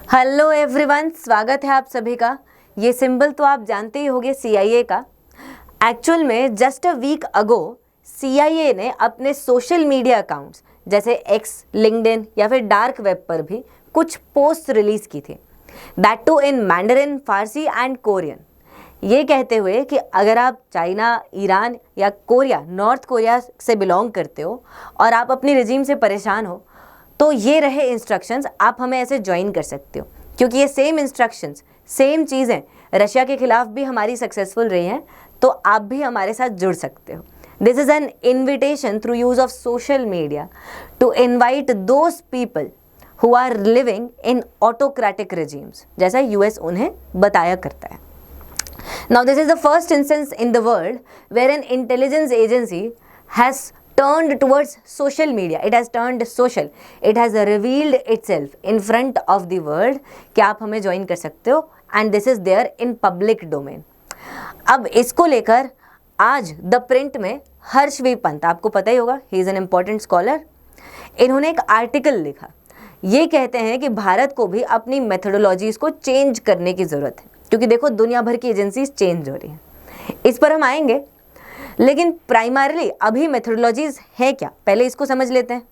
Hello everyone, स्वागत है आप सभी का। ये सिंबल तो आप जानते ही होंगे CIA का। एक्चुअल में just a week ago CIA ने अपने सोशल मीडिया अकाउंट्स जैसे एक्स, लिंक्डइन या फिर डार्क वेब पर भी कुछ पोस्ट रिलीज की थी, that too in Mandarin, Farsi and Korean. ये कहते हुए कि अगर आप चाइना, ईरान या कोरिया, नॉर्थ कोरिया से बिलोंग करते हो और आप अपनी रिजीम से परेशान हो तो ये रहे इंस्ट्रक्शंस, आप हमें ऐसे ज्वाइन कर सकते हो। क्योंकि ये सेम इंस्ट्रक्शंस, सेम चीज़ें रशिया के खिलाफ भी हमारी सक्सेसफुल रही हैं, तो आप भी हमारे साथ जुड़ सकते हो। This is an invitation through use of social media to invite those people who are living in autocratic regimes, जैसा US उन्हें बताया करता है। Now, this is the first instance in the world where an intelligence agency has turned towards social media. It has turned social. It has revealed itself in front of the world कि आप हमें join कर सकते हो, and this is there in public domain. अब इसको लेकर आज द प्रिंट में हर्षवी पंत, आपको पता ही होगा, he is an important scholar, इन्होंने एक आर्टिकल लिखा। ये कहते हैं कि भारत को भी अपनी मेथोडोलॉजीज़ को चेंज करने की ज़रूरत है, क्योंकि देखो दुनिया भर की एजेंसीज चेंज हो रही हैं। इस पर हम आएंगे, लेकिन प्राइमरली अभी मेथोडोलॉजीज है क्या, पहले इसको समझ लेते हैं,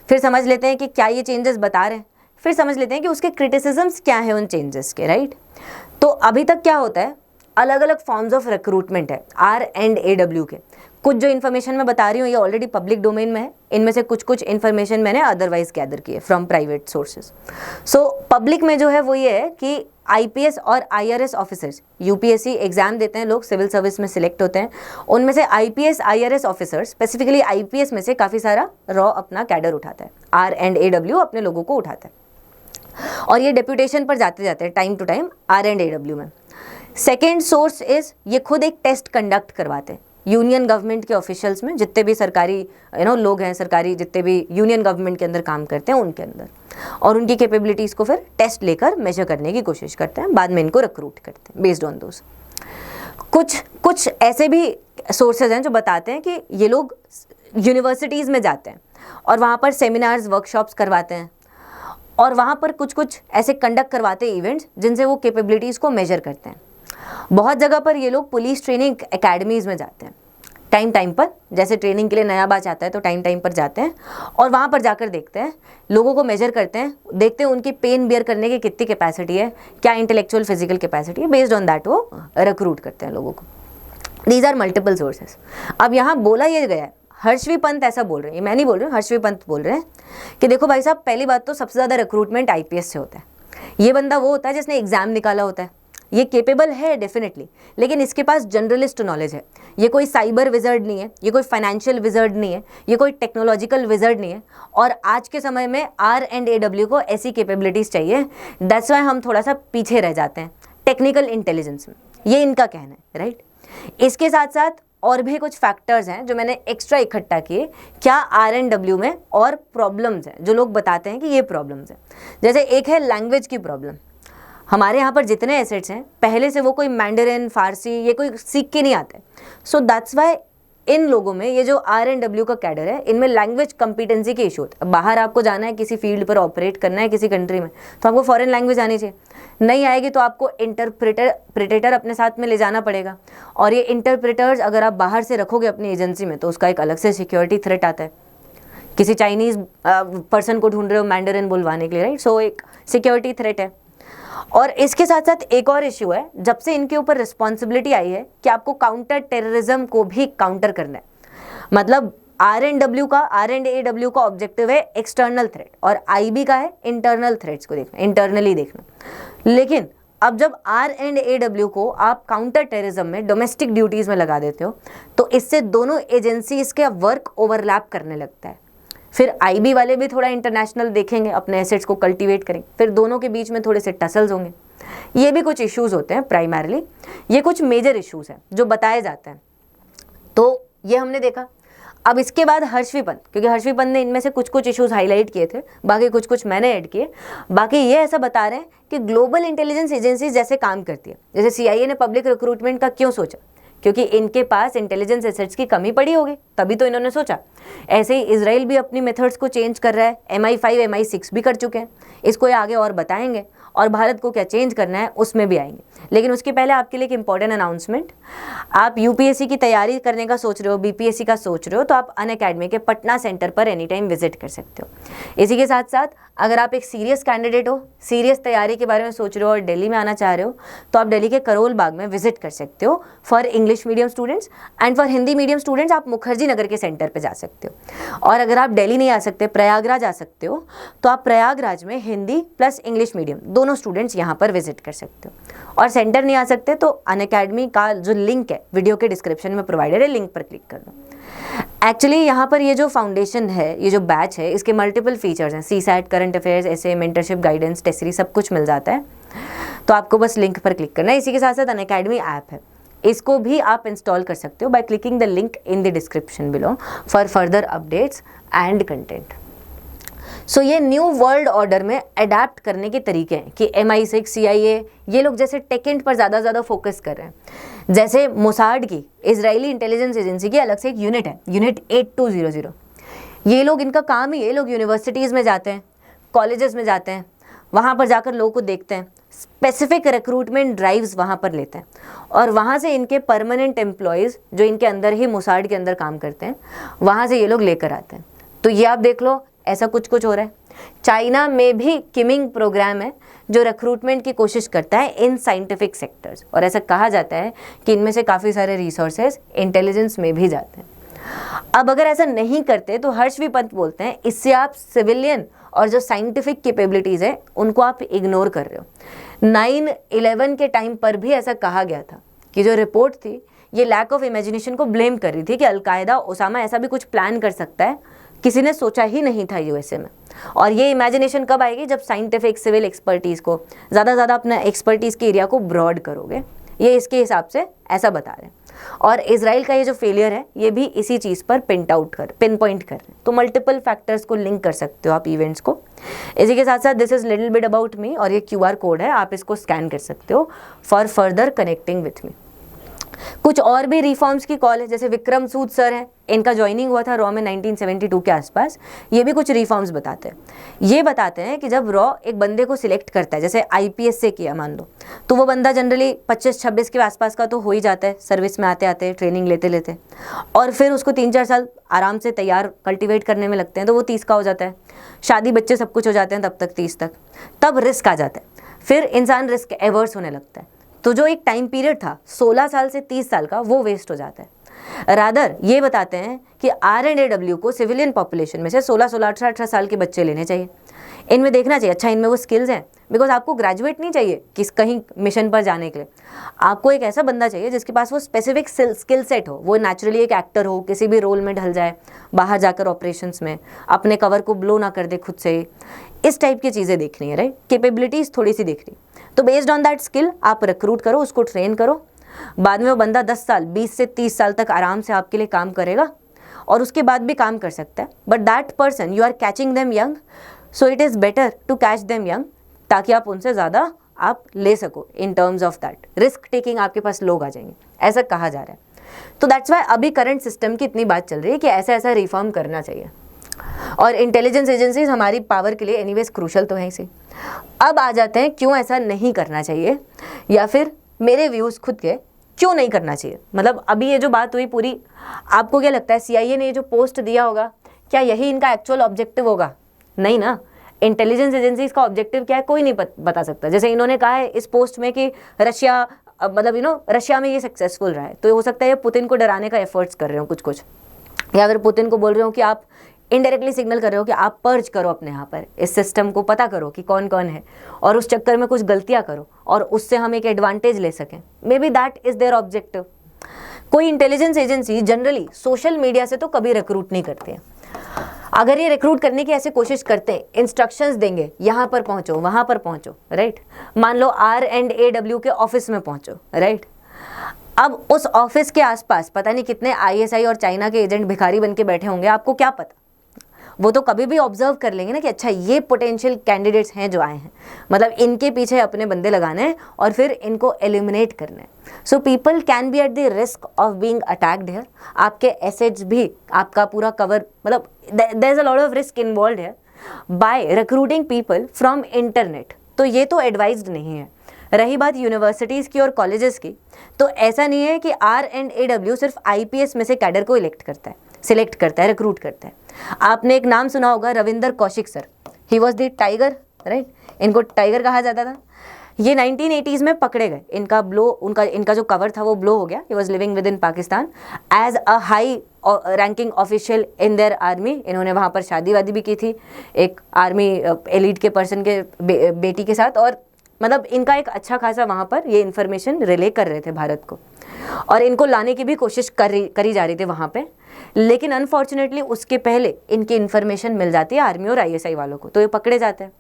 फिर समझ लेते हैं कि क्या ये चेंजेस बता रहे हैं, फिर समझ लेते हैं कि उसके क्रिटिसिज्म्स क्या है उन चेंजेस के, राइट। तो अभी तक क्या होता है, अलग अलग फॉर्म्स ऑफ रिक्रूटमेंट है R&AW के। कुछ जो इन्फॉर्मेशन मैं बता रही हूँ ये ऑलरेडी पब्लिक डोमेन में है, इनमें से कुछ कुछ इन्फॉर्मेशन मैंने अदरवाइज गैदर की है from private sources. So public में जो है वो ये है कि IPS और IRS ऑफिसर्स, UPSC एग्जाम देते हैं लोग, सिविल सर्विस में सिलेक्ट होते हैं, उनमें से IPS IRS officers, specifically IPS में से काफ़ी सारा रॉ अपना कैडर उठाता है, R&AW अपने लोगों को उठाता है और ये डेप्यूटेशन पर जाते जाते हैं टाइम टू टाइम R&AW में। सेकेंड सोर्स इज, ये खुद एक टेस्ट कंडक्ट करवाते हैं यूनियन गवर्नमेंट के ऑफिशियल्स में, जितने भी सरकारी लोग हैं, सरकारी जितने भी यूनियन गवर्नमेंट के अंदर काम करते हैं उनके अंदर, और उनकी कैपेबिलिटीज़ को फिर टेस्ट लेकर मेजर करने की कोशिश करते हैं, बाद में इनको रिक्रूट करते हैं बेस्ड ऑन दोज। कुछ ऐसे भी सोर्सेज हैं जो बताते हैं कि ये लोग यूनिवर्सिटीज़ में जाते हैं और वहाँ पर सेमिनार्स, वर्कशॉप्स करवाते हैं और वहाँ पर कुछ ऐसे कंडक्ट करवाते हैं इवेंट्स जिनसे वो कैपेबिलिटीज़ को मेजर करते हैं। बहुत जगह पर ये लोग पुलिस ट्रेनिंग एकेडमीज़ में जाते हैं टाइम पर, जैसे ट्रेनिंग के लिए नया बैच आता है तो टाइम पर जाते हैं और वहाँ पर जाकर देखते हैं, लोगों को मेजर करते हैं, देखते हैं उनकी पेन बियर करने की कितनी कैपेसिटी है, क्या इंटेलेक्चुअल फिजिकल कैपेसिटी है, बेस्ड ऑन दैट वो रिक्रूट करते हैं लोगों को। These are multiple sources. अब यहाँ बोला ये गया है, हर्षवी पंत ऐसा बोल रहे हैं, मैं नहीं बोल रही हूँ, हर्षवी पंत बोल रहे हैं कि देखो भाई साहब, पहली बात तो सबसे ज़्यादा रिक्रूटमेंट IPS से होता है। ये बंदा वो होता है जिसने एग्ज़ाम निकाला होता है, ये केपेबल है डेफिनेटली, लेकिन इसके पास जनरलिस्ट नॉलेज है। ये कोई साइबर विजर्ड नहीं है, ये कोई फाइनेंशियल विजर्ड नहीं है, ये कोई टेक्नोलॉजिकल विजर्ड नहीं है, और आज के समय में R&AW को ऐसी कैपेबिलिटीज़ चाहिए। दैट्स वाई हम थोड़ा सा पीछे रह जाते हैं टेक्निकल इंटेलिजेंस में, ये इनका कहना है, राइट। इसके साथ साथ और भी कुछ फैक्टर्स हैं जो मैंने एक्स्ट्रा इकट्ठा किए, क्या R&W में और प्रॉब्लम्स हैं जो लोग बताते हैं कि ये प्रॉब्लम्स हैं। जैसे एक है लैंग्वेज की प्रॉब्लम। हमारे यहाँ पर जितने एसेट्स हैं पहले से वो कोई मैंडरिन, फारसी ये कोई सीख के नहीं आते। सो दैट्स वाई इन लोगों में, ये जो R&W का कैडर है, इनमें लैंग्वेज कॉम्पिटेंसी के इशू होता है। बाहर आपको जाना है, किसी फील्ड पर ऑपरेट करना है किसी कंट्री में, तो आपको फॉरेन लैंग्वेज आनी चाहिए। नहीं आएगी तो आपको इंटरप्रेटर अपने साथ में ले जाना पड़ेगा, और ये इंटरप्रेटर्स अगर आप बाहर से रखोगे अपनी एजेंसी में तो उसका एक अलग से सिक्योरिटी थ्रेट आता है। किसी चाइनीज़ पर्सन को ढूंढ रहे हो मैंडरिन बुलवाने के लिए, राइट, सो एक सिक्योरिटी थ्रेट है। और इसके साथ साथ एक और इश्यू है, जब से इनके ऊपर रिस्पॉन्सिबिलिटी आई है कि आपको काउंटर टेररिज्म को भी काउंटर करना है। मतलब R&AW का ऑब्जेक्टिव है एक्सटर्नल थ्रेट और IB का है इंटरनल थ्रेट्स को देखना, इंटरनली देखना। लेकिन अब जब R&AW को आप काउंटर टेररिज्म में, डोमेस्टिक ड्यूटीज़ में लगा देते हो, तो इससे दोनों एजेंसीज के वर्क ओवरलैप करने लगता है। फिर IB वाले भी थोड़ा इंटरनेशनल देखेंगे, अपने एसेट्स को कल्टीवेट करेंगे, फिर दोनों के बीच में थोड़े से टसल्स होंगे। ये भी कुछ इश्यूज़ होते हैं प्राइमरली, ये कुछ मेजर इश्यूज़ हैं जो बताए जाते हैं। तो ये हमने देखा। अब इसके बाद हर्षवी पंत, क्योंकि हर्षवी पंत ने इनमें से कुछ इश्यूज़ हाईलाइट किए थे, बाकी कुछ मैंने ऐड किए। बाकी ये ऐसा बता रहे हैं कि ग्लोबल इंटेलिजेंस एजेंसीज जैसे काम करती है, जैसे CIA ने पब्लिक रिक्रूटमेंट का क्यों सोचा, क्योंकि इनके पास इंटेलिजेंस एसेट्स की कमी पड़ी होगी। तभी तो इन्होंने सोचा। ऐसे ही इजराइल भी अपनी मेथड्स को चेंज कर रहा है, MI5 MI6 भी कर चुके हैं, इसको ये आगे और बताएंगे, और भारत को क्या चेंज करना है उसमें भी आएंगे। लेकिन उसके पहले आपके लिए एक इंपॉर्टेंट अनाउंसमेंट, आप यूपीएससी की तैयारी करने का सोच रहे हो, बीपीएससी का सोच रहे हो, तो आप अनअकैडमी के पटना सेंटर पर एनी टाइम विजिट कर सकते हो। इसी के साथ साथ अगर आप एक सीरियस कैंडिडेट हो, सीरियस तैयारी के बारे में सोच रहे हो और दिल्ली में आना चाह रहे हो, तो आप दिल्ली के करोल बाग में विजिट कर सकते हो for English medium students, and for Hindi medium students आप मुखर्जी नगर के सेंटर पर जा सकते हो। और अगर आप दिल्ली नहीं आ सकते, प्रयागराज आ सकते हो, तो आप प्रयागराज में हिंदी प्लस इंग्लिश मीडियम दोनों स्टूडेंट्स यहाँ पर विजिट कर सकते हो। और सेंटर नहीं आ सकते तो अनअकैडमी का जो लिंक है वीडियो के डिस्क्रिप्शन में प्रोवाइडेड है, लिंक पर क्लिक कर दो। एक्चुअली यहाँ पर ये जो फाउंडेशन है, ये जो बैच है, इसके मल्टीपल फीचर्स हैं, CSAT, करंट अफेयर्स, ऐसे मेंटरशिप, गाइडेंस, टेस्ट सीरीज सब कुछ मिल जाता है। तो आपको बस लिंक पर क्लिक करना है। इसी के साथ साथ अनअकैडमी ऐप है, इसको भी आप इंस्टॉल कर सकते हो by clicking the link in the description below for further updates and content. So ये न्यू वर्ल्ड ऑर्डर में अडेप्ट करने के तरीके हैं कि MI6, CIA ये लोग जैसे टेकेंट पर ज़्यादा फोकस कर रहे हैं। जैसे मोसाड की, इजरायली इंटेलिजेंस एजेंसी की अलग से एक यूनिट है, यूनिट 8200। ये लोग, इनका काम ही, ये लोग यूनिवर्सिटीज़ में जाते हैं, कॉलेजेस में जाते हैं, वहाँ पर जाकर लोगों को देखते हैं, स्पेसिफिक रिक्रूटमेंट ड्राइव्स वहाँ पर लेते हैं, और वहाँ से इनके परमानेंट एम्प्लॉयज़ जो इनके अंदर ही, मोसाड के अंदर काम करते हैं, वहाँ से ये लोग लेकर आते हैं। तो ये आप देख लो, ऐसा कुछ हो रहा है। चाइना में भी किमिंग प्रोग्राम है जो रिक्रूटमेंट की कोशिश करता है इन साइंटिफिक सेक्टर्स, और ऐसा कहा जाता है कि इनमें से काफ़ी सारे रिसोर्सेज इंटेलिजेंस में भी जाते हैं। अब अगर ऐसा नहीं करते तो हर्षवी पंत बोलते हैं इससे आप सिविलियन और जो साइंटिफिक कैपेबिलिटीज़ है उनको आप इग्नोर कर रहे हो। 9/11 के टाइम पर भी ऐसा कहा गया था कि जो रिपोर्ट थी ये लैक ऑफ इमेजिनेशन को ब्लेम कर रही थी कि अलकायदा, ओसामा ऐसा भी कुछ प्लान कर सकता है, किसी ने सोचा ही नहीं था यूएसए में। और ये इमेजिनेशन कब आएगी, जब साइंटिफिक सिविल एक्सपर्टीज़ ज़्यादा अपना एक्सपर्टीज़ के एरिया को ब्रॉड करोगे। ये इसके हिसाब से ऐसा बता रहे हैं। और इजराइल का ये जो फेलियर है ये भी इसी चीज़ पर पिन पॉइंट कर रहे हैं। तो मल्टीपल फैक्टर्स को लिंक कर सकते हो आप इवेंट्स को। इसी के साथ साथ this is little bit about me, और ये QR कोड है, आप इसको स्कैन कर सकते हो for further connecting with me. कुछ और भी रिफॉर्म्स की कॉल है, जैसे विक्रम सूद सर हैं, इनका ज्वाइनिंग हुआ था रॉ में 1972 के आसपास। ये भी कुछ रिफॉर्म्स बताते हैं। ये बताते हैं कि जब रॉ एक बंदे को सिलेक्ट करता है, जैसे IPS से किया मान लो, तो वो बंदा जनरली 25-26 के आसपास का तो हो ही जाता है, सर्विस में आते आते, ट्रेनिंग लेते लेते, और फिर उसको 3-4 साल आराम से तैयार कल्टिवेट करने में लगते हैं, तो वो 30 का हो जाता है। शादी बच्चे सब कुछ हो जाते हैं तब तक 30 तक, तब रिस्क आ जाता है, फिर इंसान रिस्क एवर्स होने लगता है। तो जो एक टाइम पीरियड था 16 साल से 30 साल का, वो वेस्ट हो जाता है। रादर ये बताते हैं कि R&AW को सिविलियन पॉपुलेशन में से 16-16, 18-18 साल के बच्चे लेने चाहिए। इनमें देखना चाहिए अच्छा इनमें वो स्किल्स हैं, बिकॉज आपको ग्रेजुएट नहीं चाहिए किस कहीं मिशन पर जाने के लिए। आपको एक ऐसा बंदा चाहिए जिसके पास वो स्पेसिफिक स्किल सेट हो, वो नेचुरली एक एक्टर हो, किसी भी रोल में ढल जाए, बाहर जाकर ऑपरेशंस में अपने कवर को ब्लो ना कर दे खुद से ही। इस टाइप की चीज़ें देखनी है, राइट, कैपेबिलिटीज़ थोड़ी सी देखनी। तो बेस्ड ऑन दैट स्किल आप रिक्रूट करो, उसको ट्रेन करो, बाद में वो बंदा 10 साल 20 से 30 साल तक आराम से आपके लिए काम करेगा, और उसके बाद भी काम कर सकता है। But that person you are catching them young, so it is better to catch them young, ताकि आप उनसे ज़्यादा आप ले सको। In terms of that risk taking आपके पास लोग आ जाएंगे, ऐसा कहा जा रहा है। तो दैट्स वाई अभी करंट सिस्टम की इतनी बात चल रही है कि ऐसा ऐसा रिफॉर्म करना चाहिए। और इंटेलिजेंस एजेंसीज हमारी पावर के लिए एनीवेज क्रूशल तो है इसी। अब आ जाते हैं क्यों ऐसा नहीं करना चाहिए, या फिर मेरे व्यूज़ खुद के क्यों नहीं करना चाहिए। मतलब अभी ये जो बात हुई पूरी, आपको क्या लगता है CIA ने जो पोस्ट दिया होगा, क्या यही इनका एक्चुअल ऑब्जेक्टिव होगा? नहीं ना। इंटेलिजेंस एजेंसीज का ऑब्जेक्टिव क्या है कोई नहीं बता सकता। जैसे इन्होंने कहा है इस पोस्ट में कि रशिया, मतलब रशिया में ये सक्सेसफुल रहा है, तो हो सकता है ये पुतिन को डराने का एफर्ट्स कर रहे हो कुछ, या फिर पुतिन को बोल रहे हो कि आप इनडायरेक्टली सिग्नल कर रहे हो कि आप पर्ज करो अपने यहाँ पर, इस सिस्टम को पता करो कि कौन कौन है, और उस चक्कर में कुछ गलतियाँ करो और उससे हम एक एडवांटेज ले सकें। May be that is their objective. कोई intelligence agency generally social media से तो कभी रिक्रूट नहीं करती है। अगर ये रिक्रूट करने की ऐसे कोशिश करते हैं, इंस्ट्रक्शंस देंगे, यहाँ पर पहुँचो, वहाँ पर पहुँचो, राइट। मान लो R&AW के ऑफिस में पहुँचो, राइट। अब उस ऑफिस के आसपास पता नहीं कितने ISI और चाइना के एजेंट भिखारी बन के बैठे होंगे, आपको क्या पता। वो तो कभी भी ऑब्जर्व कर लेंगे ना कि अच्छा ये पोटेंशियल कैंडिडेट्स हैं जो आए हैं, मतलब इनके पीछे अपने बंदे लगाने हैं और फिर इनको एलिमिनेट करना है। So people can be at the risk of being attacked here. आपके एसेट्स भी, आपका पूरा कवर, मतलब there is a lot of risk involve है by recruiting people from internet. तो ये तो एडवाइज्ड नहीं है। रही बात यूनिवर्सिटीज़ की और कॉलेजेस की, तो ऐसा नहीं है कि R&AW सिर्फ IPS में से कैडर को सिलेक्ट करता है, रिक्रूट करता है। आपने एक नाम सुना होगा, Ravinder Kaushik sir. He was the tiger, right, इनको टाइगर कहा जाता था। ये 1980s में पकड़े गए। इनका जो कवर था वो ब्लो हो गया। He was living with in Pakistan as a high ranking official in their army. इन्होंने वहाँ पर शादी वादी भी की थी एक आर्मी एलिट के पर्सन के बेटी के साथ, और मतलब इनका एक अच्छा खासा वहाँ पर ये इन्फॉर्मेशन रिले कर रहे थे भारत को, और इनको लाने की भी कोशिश करी जा रही थी वहाँ पे। लेकिन अनफॉर्चुनेटली उसके पहले इनकी इन्फॉर्मेशन मिल जाती है आर्मी और ISI वालों को, तो ये पकड़े जाते हैं।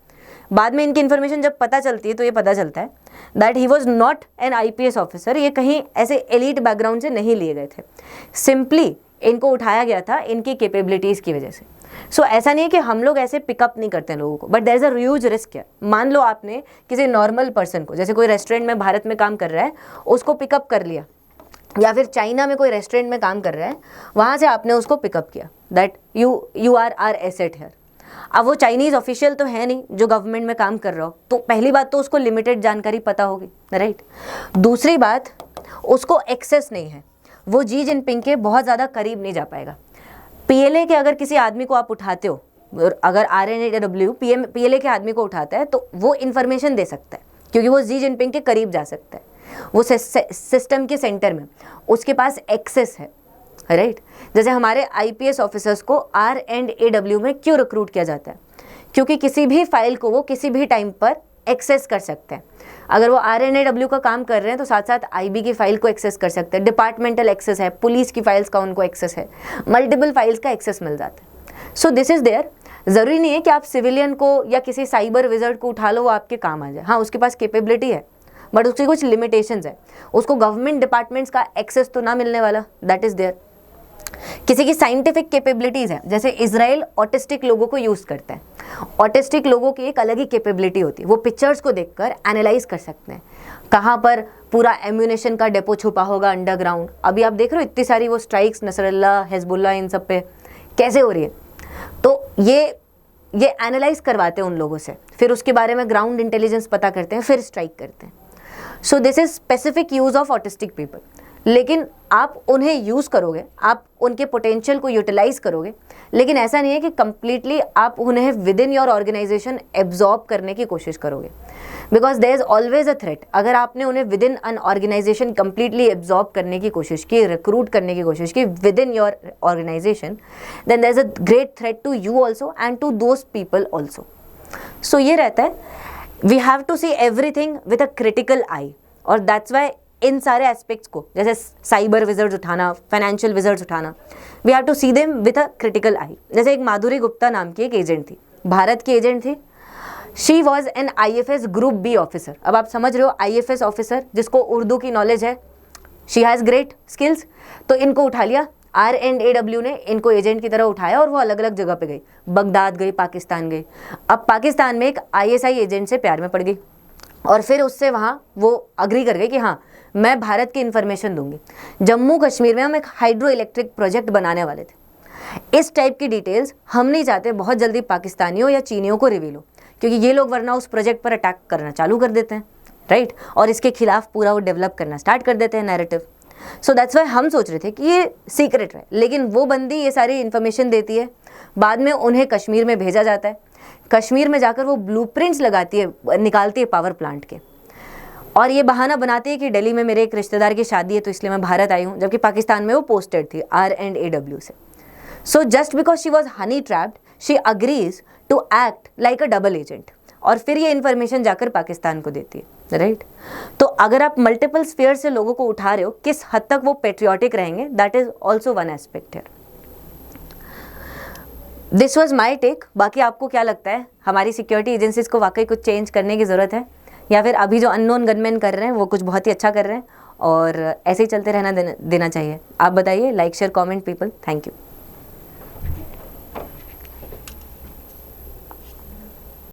बाद में इनकी इन्फॉर्मेशन जब पता चलती है तो ये पता चलता है that he was not an IPS officer. ये कहीं ऐसे एलिट बैकग्राउंड से नहीं लिए गए थे, सिंपली इनको उठाया गया था इनकी कैपेबिलिटीज़ की वजह से। सो ऐसा नहीं है कि हम लोग ऐसे पिकअप नहीं करते हैं लोगों को, but there is a huge risk है। मान लो आपने किसी नॉर्मल पर्सन को, जैसे कोई रेस्टोरेंट में भारत में काम कर रहा है, उसको पिकअप कर लिया, या फिर चाइना में कोई रेस्टोरेंट में काम कर रहा है, वहाँ से आपने उसको पिकअप किया, that you are our asset here. अब वो चाइनीज़ ऑफिशियल तो है नहीं जो गवर्नमेंट में काम कर रहा हो, तो पहली बात तो उसको लिमिटेड जानकारी पता होगी, राइट। दूसरी बात, उसको एक्सेस नहीं है, वो जी जिनपिंग के बहुत ज़्यादा करीब नहीं जा पाएगा। PLA के अगर किसी आदमी को आप उठाते हो, अगर R&AW PLA के आदमी को उठाता है तो वो इन्फॉर्मेशन दे सकता है, क्योंकि वो जी जिनपिंग के करीब जा सकता है, वो सिस्टम के सेंटर में उसके पास एक्सेस है, राइट। जैसे हमारे IPS ऑफिसर्स को R&AW में क्यों रिक्रूट किया जाता है, क्योंकि किसी भी फाइल को वो किसी भी टाइम पर एक्सेस कर सकते हैं। अगर वो R&AW का काम कर रहे हैं तो साथ साथ IB की फाइल को एक्सेस कर सकते हैं, डिपार्टमेंटल एक्सेस है, पुलिस की फाइल्स का उनको एक्सेस है, मल्टीपल फाइल्स का एक्सेस मिल जाता है। So this is there. ज़रूरी नहीं है कि आप सिविलियन को या किसी साइबर विज़र्ड को उठा लो वो आपके काम आ जाए। हाँ, उसके पास कैपेबिलिटी है, बट उसकी कुछ लिमिटेशंस है। उसको गवर्नमेंट डिपार्टमेंट्स का एक्सेस तो ना मिलने वाला, दैट इज़ देयर। किसी की साइंटिफिक कैपेबिलिटीज़ है, जैसे इजराइल ऑटिस्टिक लोगों को यूज़ करता है। ऑटिस्टिक लोगों की एक अलग ही कैपेबिलिटी होती है, वो पिक्चर्स को देखकर एनालाइज कर सकते हैं कहाँ पर पूरा एम्यूनेशन का डेपो छुपा होगा अंडरग्राउंड। अभी आप देख रहे हो इतनी सारी वो स्ट्राइक्स नसरल्ला, हिजबुल्लाह, इन सब पे कैसे हो रही है, तो ये एनालाइज करवाते हैं उन लोगों से, फिर उसके बारे में ग्राउंड इंटेलिजेंस पता करते हैं, फिर स्ट्राइक करते हैं। सो this is specific use of autistic people. लेकिन आप उन्हें यूज़ करोगे, आप उनके पोटेंशियल को यूटिलाइज करोगे, लेकिन ऐसा नहीं है कि कंप्लीटली आप उन्हें within your organisation absorb करने की कोशिश करोगे, because there is always a threat. अगर आपने उन्हें within an organisation completely absorb करने की कोशिश की, रिक्रूट करने की कोशिश की within your organisation, then there is a great threat to you also and to those people also. So ये रहता है, we have to see everything with a critical eye, और दैट्स वाई इन सारे एस्पेक्ट्स को, जैसे cyber wizards उठाना, financial wizards उठाना, we have to see them with a critical eye. जैसे एक माधुरी गुप्ता नाम की एक एजेंट थी, भारत की एजेंट थी। She was an IFS group B officer. अब आप समझ रहे हो, IFS ऑफिसर जिसको उर्दू की नॉलेज है, शी हैज़ ग्रेट स्किल्स, तो इनको उठा लिया। R&AW ने इनको एजेंट की तरह उठाया और वो अलग अलग जगह पे गई, बगदाद गई, पाकिस्तान गई। अब पाकिस्तान में एक ISI एजेंट से प्यार में पड़ गई, और फिर उससे वहाँ वो अग्री कर गए कि हाँ मैं भारत की इन्फॉर्मेशन दूंगी। जम्मू कश्मीर में हम एक हाइड्रो इलेक्ट्रिक प्रोजेक्ट बनाने वाले थे। इस टाइप की डिटेल्स हम नहीं चाहते बहुत जल्दी पाकिस्तानियों या चीनियों को रिवील हो, क्योंकि ये लोग वरना उस प्रोजेक्ट पर अटैक करना चालू कर देते हैं, राइट, और इसके खिलाफ पूरा वो डेवलप करना स्टार्ट कर देते हैं नैरेटिव। सो दैट्स वाई हम सोच रहे थे कि ये सीक्रेट है, लेकिन वो बंदी ये सारी इन्फॉर्मेशन देती है, बाद में उन्हें कश्मीर में भेजा जाता है। कश्मीर में जाकर वो ब्लूप्रिंट्स लगाती है, निकालती है पावर प्लांट के, और ये बहाना बनाती है कि दिल्ली में मेरे एक रिश्तेदार की शादी है तो इसलिए मैं भारत आई हूँ, जबकि पाकिस्तान में वो पोस्टेड थी R&AW से। So just because she was honey trapped, she agrees to act like a double agent, और फिर ये इन्फॉर्मेशन जाकर पाकिस्तान को देती है, राइट। तो अगर आप मल्टीपल स्फीयर से लोगों को उठा रहे हो, किस हद तक वो पेट्रियाटिक रहेंगे, that is also one aspect है। This was my take. बाकी आपको क्या लगता है, हमारी सिक्योरिटी एजेंसीज को वाकई कुछ चेंज करने की ज़रूरत है, या फिर अभी जो अननोन गनमैन कर रहे हैं वो कुछ बहुत ही अच्छा कर रहे हैं और ऐसे ही चलते रहना देना चाहिए? आप बताइए। Like share comment people, thank you.